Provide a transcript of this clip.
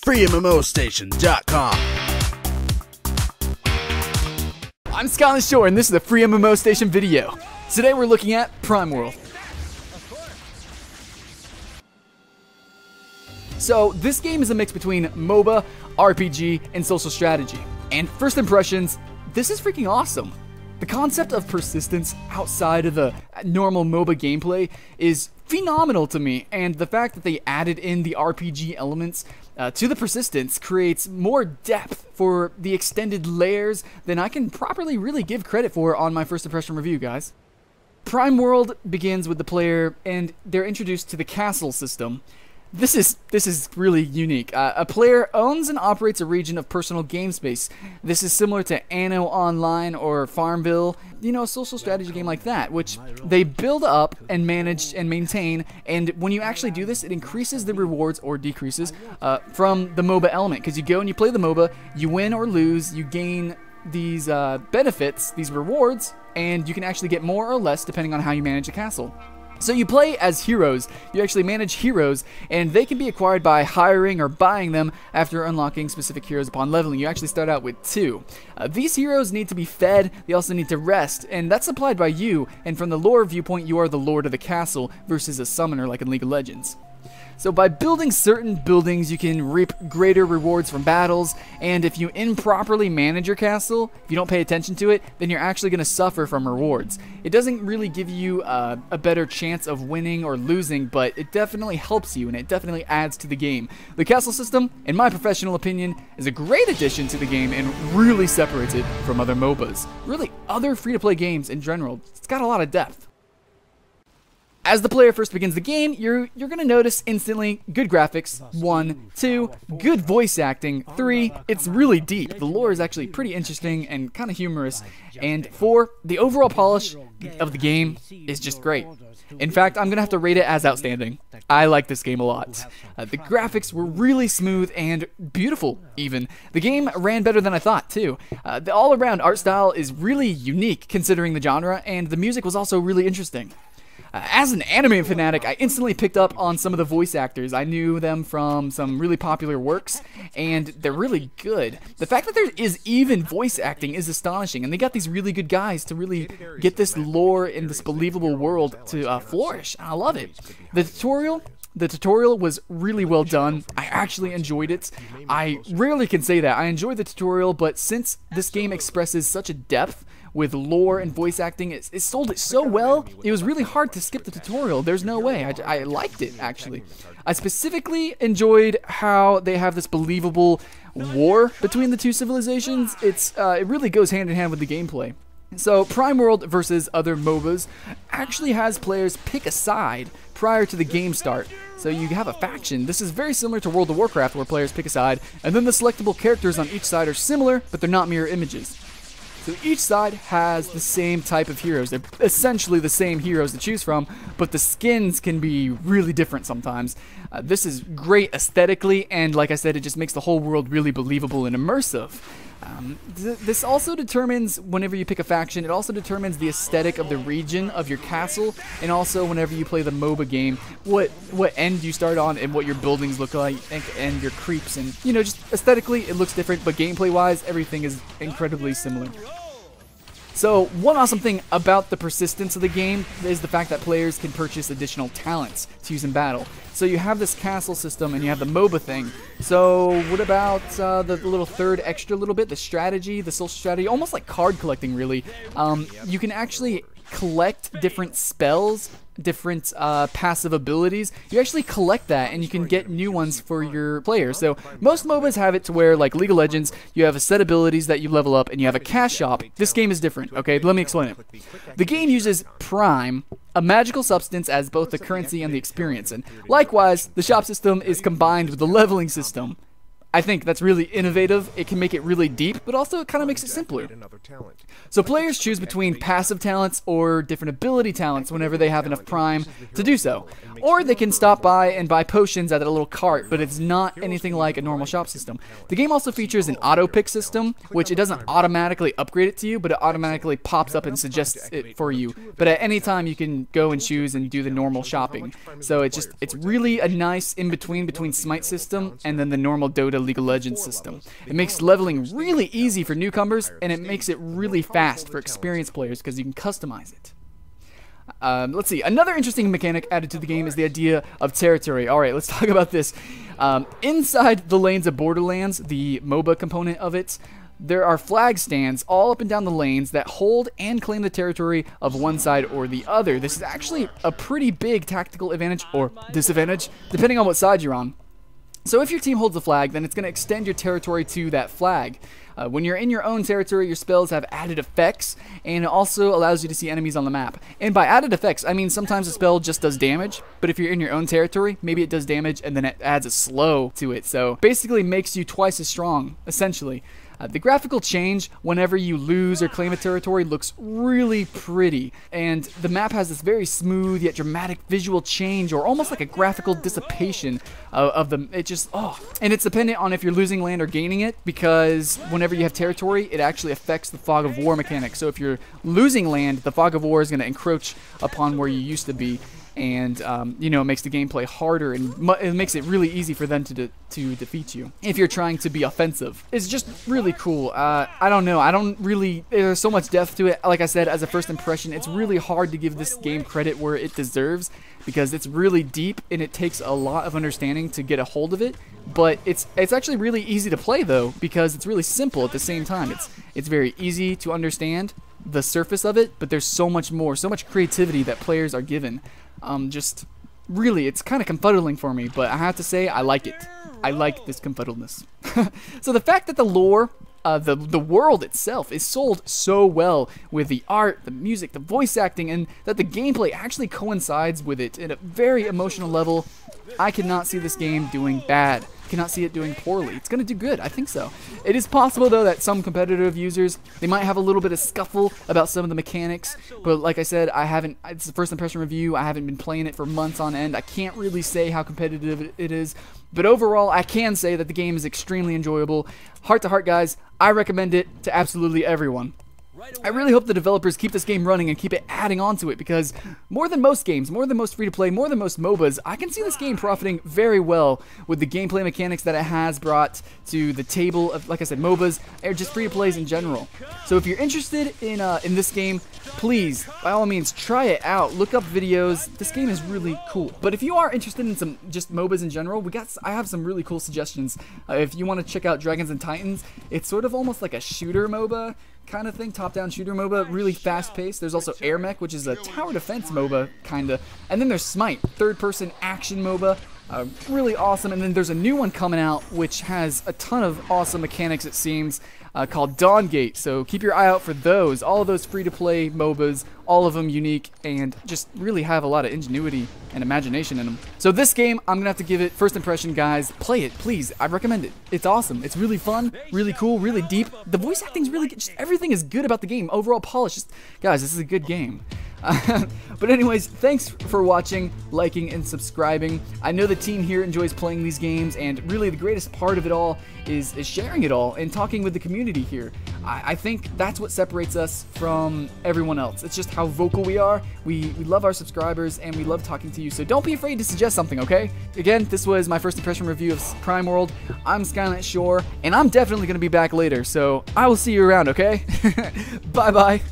FreeMMOStation.com. I'm Scott Shore, and this is a FreeMMOStation video. Today we're looking at Prime World. So this game is a mix between MOBA, RPG, and social strategy. And first impressions, this is freaking awesome. The concept of persistence outside of the normal MOBA gameplay is phenomenal to me, and the fact that they added in the RPG elements to the persistence creates more depth for the extended layers than I can properly really give credit for on my first impression review, guys. Prime World begins with the player, and they're introduced to the castle system. This is really unique. A player owns and operates a region of personal game space. This is similar to Anno Online or Farmville, you know, a social strategy game like that, which they build up and manage and maintain, and when you actually do this, it increases the rewards or decreases from the MOBA element, because you go and you play the MOBA, you win or lose, you gain these benefits, these rewards, and you can actually get more or less depending on how you manage the castle. So you play as heroes, you actually manage heroes, and they can be acquired by hiring or buying them after unlocking specific heroes upon leveling. You actually start out with 2. These heroes need to be fed, they also need to rest, and that's supplied by you, and from the lore viewpoint, you are the lord of the castle versus a summoner like in League of Legends. So by building certain buildings, you can reap greater rewards from battles, and if you improperly manage your castle, if you don't pay attention to it, then you're actually going to suffer from rewards. It doesn't really give you a better chance of winning or losing, but it definitely helps you, and it definitely adds to the game. The castle system, in my professional opinion, is a great addition to the game and really separates it from other MOBAs. Really, other free-to-play games in general. It's got a lot of depth. As the player first begins the game, you're going to notice instantly good graphics, 1, 2, good voice acting, 3, it's really deep. The lore is actually pretty interesting and kind of humorous, and 4, the overall polish of the game is just great. In fact, I'm going to have to rate it as outstanding. I like this game a lot. The graphics were really smooth and beautiful, even. The game ran better than I thought, too. The all-around art style is really unique considering the genre, and the music was also really interesting. As an anime fanatic, I instantly picked up on some of the voice actors. I knew them from some really popular works, and they're really good. The fact that there is even voice acting is astonishing, and they got these really good guys to really get this lore in this believable world to flourish. I love it. The tutorial was really well done. I actually enjoyed it. I rarely can say that. I enjoyed the tutorial, but since this game expresses such a depth with lore and voice acting, it sold it so well, it was really hard to skip the tutorial. There's no way. I liked it, actually. I specifically enjoyed how they have this believable war between the two civilizations. It really goes hand in hand with the gameplay. So Prime World versus other MOBAs actually has players pick a side prior to the game start. So you have a faction. This is very similar to World of Warcraft, where players pick a side, and then the selectable characters on each side are similar, but they're not mirror images. So each side has the same type of heroes. They're essentially the same heroes to choose from, but the skins can be really different sometimes. This is great aesthetically, and like I said, it just makes the whole world really believable and immersive. This also determines, whenever you pick a faction, it also determines the aesthetic of the region of your castle, and also whenever you play the MOBA game, what end you start on and what your buildings look like, and your creeps, and you know, just aesthetically it looks different, but gameplay wise everything is incredibly similar. So one awesome thing about the persistence of the game is the fact that players can purchase additional talents to use in battle. So you have this castle system and you have the MOBA thing. So what about the little third extra little bit, the strategy, the social strategy, almost like card collecting really. You can actually collect different spells, different passive abilities. You actually collect that and you can get new ones for your players. So most MOBAs have it to where, like League of Legends, you have a set abilities that you level up and you have a cash shop. This game is different, okay? Let me explain it. The game uses Prime, a magical substance, as both the currency and the experience, and likewise the shop system is combined with the leveling system. I think that's really innovative. It can make it really deep, but also it kind of makes it simpler. So players choose between passive talents or different ability talents whenever they have enough Prime to do so. Or they can stop by and buy potions at a little cart, but it's not anything like a normal shop system. The game also features an auto-pick system, which it doesn't automatically upgrade it to you, but it automatically pops up and suggests it for you. But at any time you can go and choose and do the normal shopping. So it's really a nice in-between between Smite system and then the normal Dota Dota League of Legends system. It makes leveling really easy for newcomers, and it makes it really fast for experienced players because you can customize it. Let's see. Another interesting mechanic added to the game is the idea of territory. Alright, let's talk about this. Inside the lanes of Borderlands, the MOBA component of it, there are flag stands all up and down the lanes that hold and claim the territory of one side or the other. This is actually a pretty big tactical advantage or disadvantage, depending on what side you're on. So if your team holds the flag, then it's going to extend your territory to that flag. When you're in your own territory, your spells have added effects, and it also allows you to see enemies on the map. And by added effects, I mean sometimes a spell just does damage, but if you're in your own territory, maybe it does damage and then it adds a slow to it. So basically makes you twice as strong, essentially. The graphical change whenever you lose or claim a territory looks really pretty, and the map has this very smooth yet dramatic visual change, or almost like a graphical dissipation of the, and it's dependent on if you're losing land or gaining it, because whenever you have territory, it actually affects the fog of war mechanic. So if you're losing land, the fog of war is going to encroach upon where you used to be, and you know, it makes the gameplay harder, and it makes it really easy for them to defeat you if you're trying to be offensive. It's just really cool. I don't know, there's so much depth to it. Like I said, as a first impression, it's really hard to give this game credit where it deserves, because it's really deep and it takes a lot of understanding to get a hold of it. But it's actually really easy to play though, because it's really simple at the same time. It's very easy to understand the surface of it, but there's so much more, so much creativity that players are given. Just really, it's kind of confuddling for me, but I have to say I like it. I like this confuddledness. So the fact that the lore, the world itself is sold so well with the art, the music, the voice acting, and that the gameplay actually coincides with it at a very emotional level, I cannot see this game doing bad. Cannot see it doing poorly. It's going to do good. I think so. It is possible, though, that some competitive users, they might have a little bit of scuffle about some of the mechanics, but like I said, it's the first impression review. I haven't been playing it for months on end. I can't really say how competitive it is, but overall, I can say that the game is extremely enjoyable. Heart to heart, guys, I recommend it to absolutely everyone. I really hope the developers keep this game running and keep it adding on to it, because more than most games, more than most free-to-play, more than most MOBAs, I can see this game profiting very well with the gameplay mechanics that it has brought to the table of, like I said, MOBAs, or just free-to-plays in general. So if you're interested in this game, please, by all means, try it out. Look up videos. This game is really cool. But if you are interested in some just MOBAs in general, I have some really cool suggestions. If you want to check out Dragons and Titans, it's sort of almost like a shooter MOBA kind of thing, top-down shooter MOBA, really fast-paced. There's also Air Mech, which is a tower defense MOBA, kind of. And then there's Smite, third-person action MOBA, really awesome. And then there's a new one coming out, which has a ton of awesome mechanics, it seems, called Dawngate. So keep your eye out for those. All of those free-to-play MOBAs, all of them unique, and just really have a lot of ingenuity and imagination in them. So this game, I'm going to have to give it first impression, guys. Play it, please. I recommend it. It's awesome. It's really fun, really cool, really deep. The voice acting's really good. Just everything is good about the game. Overall polish. Just, guys, this is a good game. But anyways, thanks for watching, liking, and subscribing. I know the team here enjoys playing these games, and really the greatest part of it all is sharing it all and talking with the community here. I think that's what separates us from everyone else. It's just how vocal we are. We love our subscribers, and we love talking to you, so don't be afraid to suggest something, okay? Again, this was my first impression review of Crime World. I'm Skylant Shore, and I'm definitely going to be back later, so I will see you around, okay? Bye-bye.